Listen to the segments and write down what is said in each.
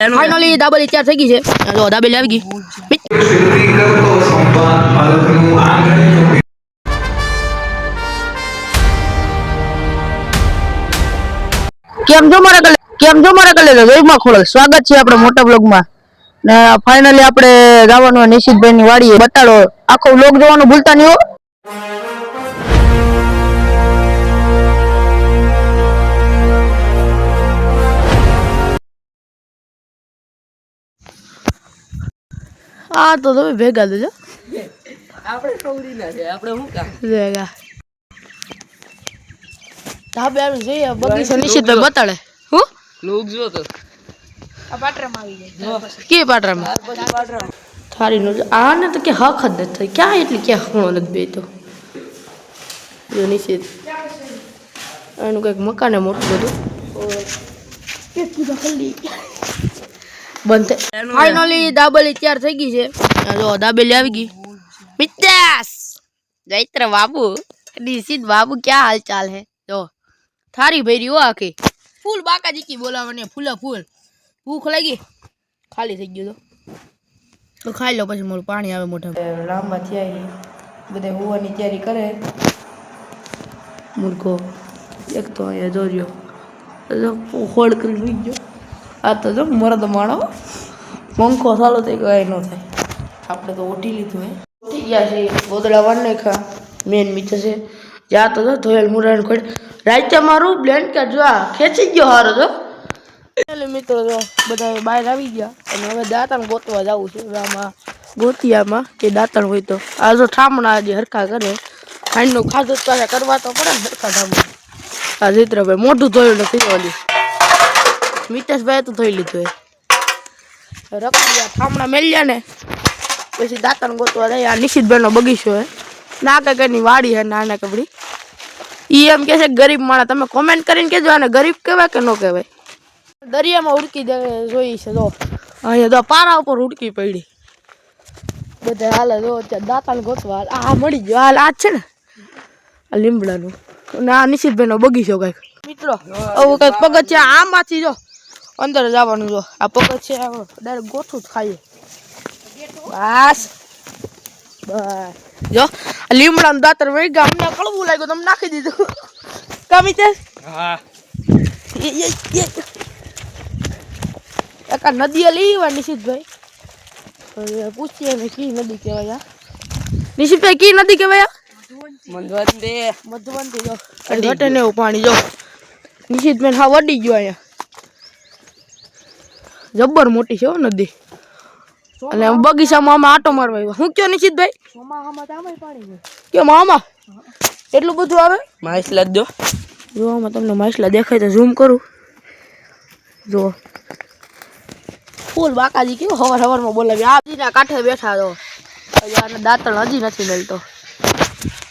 Finally dabeli તૈયાર થઈ ગઈ છે. જો દાબેલી આવી ગઈ. કેમ જો મારા કલે જયમાં ખોળલ સ્વાગત છે આપણે મોટા બ્લોગમાં. ને ફાઇનલી આપણે જવાનું નિશિતભાઈ ની વાડીએ. બતાડો આખો બ્લોગ જોવાનું ભૂલતા નહીં હો. તો તમે ભેગા દેજો. આપણે સૌરી ના છે આપણે શું કામ ભેગા ધાબે આવી જઈએ. બગીચા નિશિતભાઈ બતાડે હું લોક જો તો આ પાટરામાં આવી જાય. કે પાટરામાં થારી નો આને તો કે હક જ નથી થઈ. ક્યાં એટલી ક્યાં ખૂણો નથી બેતો. જો નિશિત એનું કંઈક મકાન મોટું બધું બંધ. ફાઇનલી દાબેલી તૈયાર થઈ ગઈ છે. જો દાબેલી આવી ગઈ. મિત્યાસ જૈત્ર બાબુ નિશિત બાબુ ક્યાં હાલ ચાલ હે. જો થારી ભરી હો આખી ફૂલ બાકાજી કી બોલાવને ફૂલા ફૂલ. ભૂખ લાગી ખાલી થઈ ગયું તો ખાઈ લો પછી મારું પાણી આવે મોઢા. લાંબા થયા બધા હોવાની તૈયારી કરે. મૂર્ખો એક તો અહીંયા જોર્યો હોડ કરી લઈ ગયો. આ તો જો મરદ માણો પંખો સાલો થઈ ગયો ન થાય. આપણે તો ઓઢી લીધું હે. ઉઠી ગયા છે ગોદડા વાર નાખા. મેન મીઠે છે જ્યાં તો ધોયેલ મુરાણ ખોડ રાતે મારું બ્લેન્કેટ જો ખેંચી ગયો હારો જો. મિત્રો જો બધા બહાર આવી ગયા અને હવે દાંતણ ગોતવા જવું છે. આમાં ગોતિયામાં કે દાંતણ હોય તો આ જો ઠામણા જે હરખા કરે ખાંડનું ખાધું પાછા કરવા તો પડે ને હરખા ઠામણા. આ ચિત્રભાઈ મોઢું ધોયું નથી ઓલી મિતેશભાઈ તો ધોઈ લીધું એ રખડ્યા ઠામણા મેલ્યા ને પછી દાંતણ ગોતવા જાય. આ નિશિતભાઈ નો બગીચો હે ના કાકાની વાડી હે નાના કબડી. ઈ એમ કે છે ગરીબ માણસ. તમે કોમેન્ટ કરીને કહેજો આને ગરીબ કહેવાય કે ન કહેવાય. દરિયામાં ઉડકી જોઈ છે જો અહીંયા તો પારા ઉપર ઉડકી પડી. બધા હાલે જો ત્યાં દાંતણ ગોતવા આ મળી ગયો. હાલ આ છે ને આ લીમડાનું અને આ નિશિતભાઈ નો બગીચો કઈક. મિત્રો આવું કઈક પગથિયા આમાંથી જો અંદર જવાનું. જો આ પગથિયા ડાયરેક્ટ ગોઠું જ ખાઈએ. બસ બસ જો લીમડાનું દાંતણ વળી ગયા. અમને કળવું લાગ્યું તમે નાખી દીધું કામી તે. હા એક નદી લેવા નિશિતભાઈ પૂછીએ ને કી નદી કહેવાય. નિશિતભાઈ કી નદી કહેવાય? મધવંતી જો ઘટે ને એવું પાણી જો. નિશિતભાઈ હા વડી ગયો અહીંયા જબ્બર મોટી છે નદી. અને બગીચામાં અમે આટો મારવા આવ્યા. શું કયો નિશિતભાઈ? કેમ આમાં એટલું બધું આવે? માછલા જો જો આમાં તમને માછલા દેખાય તો ઝૂમ કરું. જો ફૂલ બાકાજી કેવું હવાર હવારમાં બોલાવી. આ નદીના કાંઠે બેઠા તો આને દાંતણ હજી નથી મળતો.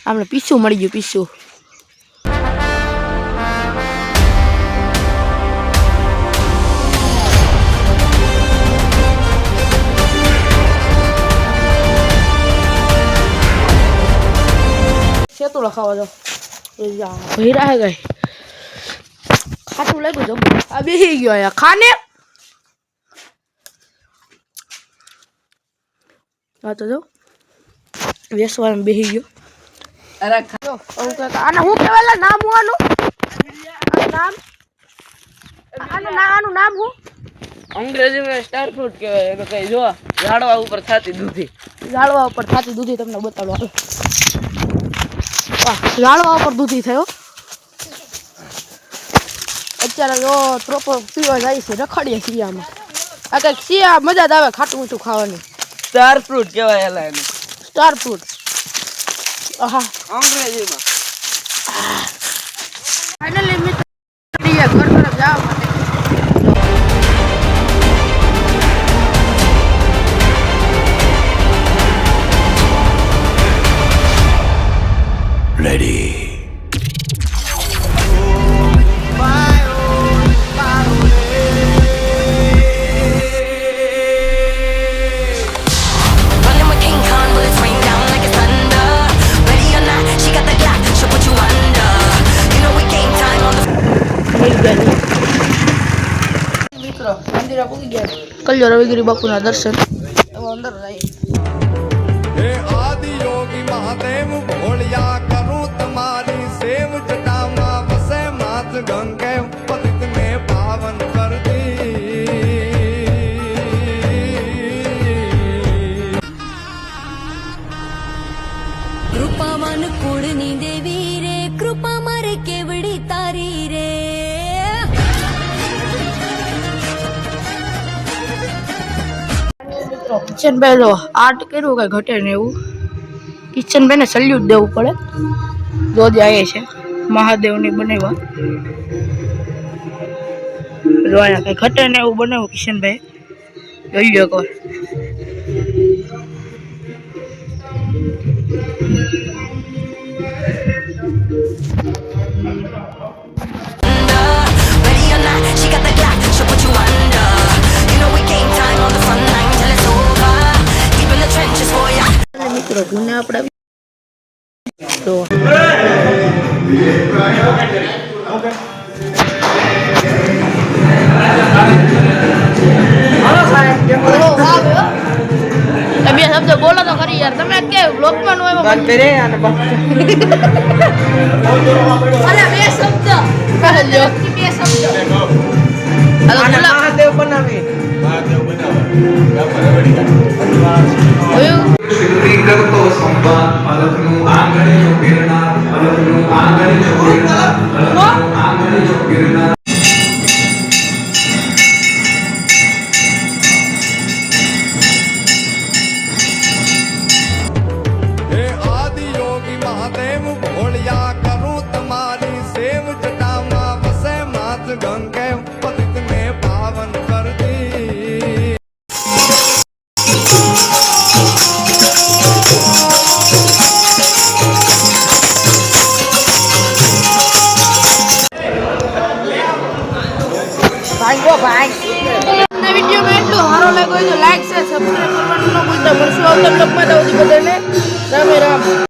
આમને પીસું મળી ગયું પીસું. સેતુડા ખાવા જાવ ભૈરા હે ગઈ ખાટું લાગ્યું જમ. આ બેસી ગયો અહીંયા ખાને. હા તો જો વેસવાનું બેસી ગયો. અરે આને શું કહેવાય નામ? હું આનું નામ આનું નામ હું અંગ્રેજીમાં સ્ટાર ફ્રૂટ કહેવાય. એનો કઈ જો ઝાડવા ઉપર થતી દૂધી. ઝાડવા ઉપર થતી દૂધી તમને બતાડો. ઝાડવા ઉપર દૂધી થયો. અત્યારે જો પ્રોપર પીવા જાય છે. રખડીએ શિયામાં. આ કંઈક શિયા મજા જ આવે ખાટું મીઠું ખાવાની. સ્ટાર ફ્રૂટ કહેવાય એલા એને. સ્ટાર ફ્રૂટ હા અંગ્રેજીમાં. ફાઇનલી મિત્રો ઘર તરફ જવા માટે ready. મિત્રો મંદિરે મંદિરે પૂગી ગયા કલ્યો રવિગીરી બાપુના દર્શન હવે અંદર જઈએ हे आदि योगी महादेव भोलिया करूं तुम्हारी सेव जटामा बसे मात गंगे पतित ने पावन कर दी કૃપાવાન કુળની દેવી રે કૃપા મારે કેવડી તારી રે કિચન બે જો આર્ટ કર્યું કઈ ઘટે ને એવું કિચન બેને સલ્યુટ દેવું પડે જો જાય છે મહાદેવની બનાવ્યા જો અહીંયા કઈ ઘટે ને એવું બનાવ્યું કિશનભાઈ જોઈ લો એકવાર Ready or not, she got the Glock, she'll put you under. You know we game time on the front line till it's over. Deep in the trenches for ya. મિત્રો જૂને આપણે તો તમે શબ્દ બોલો તો ખરી યાર તમે કે બ્લોગમાં નો એમાં બંધ કરે અને અરે બે શબ્દ કહો બે શબ્દ આને મહાદેવ બનાવી શુદ્ધિ કરતો સંવાદ અલગનું આંગણે જો ગિરનાર અલગનું આંગણે જો ગિરનાર અલગનું આંગણે જો ગિરનાર हे आदि योगी महादेव भोलिया करूं तुम्हारी सेव जटामा बसे मात गंगे पतित ने पावन कर दी ભાઈ તમને વિડીયોમાં એટલું સારો લાગ્યો હોય તો લાઈક શેર સબસ્ક્રાઈબ કરવાનું ન ભૂલતા મળશું આવતા બ્લોગમાં તો બધાને રામે રામ